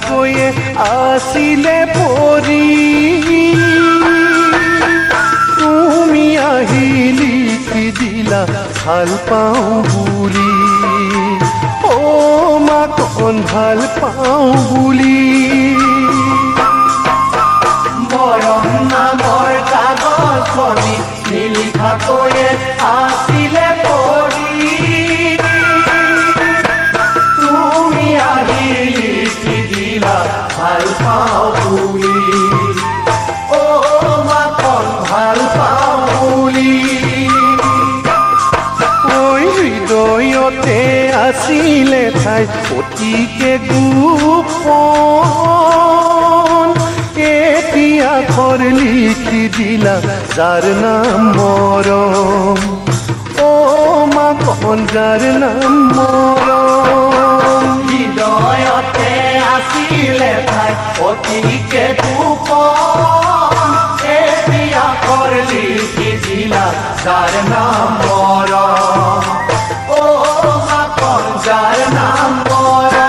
লিখাকৈয়ে আছিলে পৰি তুমি আহি লিখি দিলা ভাল পাওঁ বুলি অ মাকন ভাল পাওঁ বুলি মৰম নামৰ কাগজখনি নিলিখাকৈয়ে আছিলে পৰি তুমি আহি লিখি দিলা ভাল পাওঁ বুলি অ মাকন ভাল পাওঁ বুলি ঐ হৃদয়তে আছিলে ঠাই অতিকে গোপন এতিয়া আখৰ লিখি দিলা যাৰ নাম মৰম অ মাকন যাৰ নাম মৰম হৃদয়তে আছিলে ঠাই অতিকে গোপন এতিয়া আখৰ লিখি দিলা যাৰ নাম মৰম অ মাকন যাৰ নাম মৰম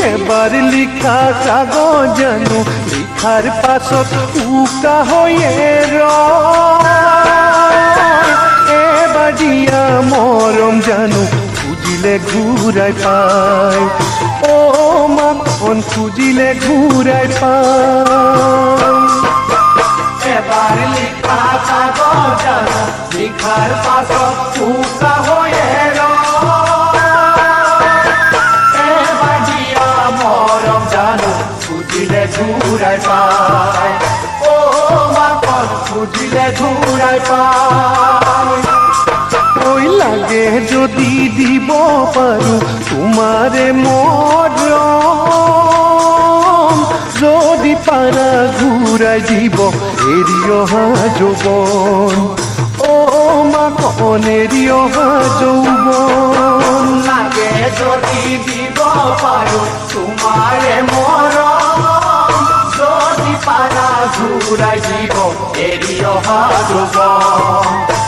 এবাৰ লিখা কাগজ জানো লিখাৰ পাছত উকা হৈয়ে এবাৰ দিয়া মৰম জানো খুজিলে ঘূৰাই পায় অ মাকন খুজিলে ঘূৰাই পায় এবাৰ লিখা কাগজ জানো লিখাৰ পাছত উকা হৈয়ে ঘূৰাই পায় অ মাকন খুজিলে ঘূৰাই পায় ঐ লাগে যদি দিব পাৰো তোমাৰে মৰম যদি পাৰা ঘূৰাই দিব এৰি অহা যৌৱন অ মাকন এৰি অহা যৌৱন লাগে যদি দিব পাৰো তোমাৰে মৰম ঘূৰাই দিব এৰি অহা যৌৱন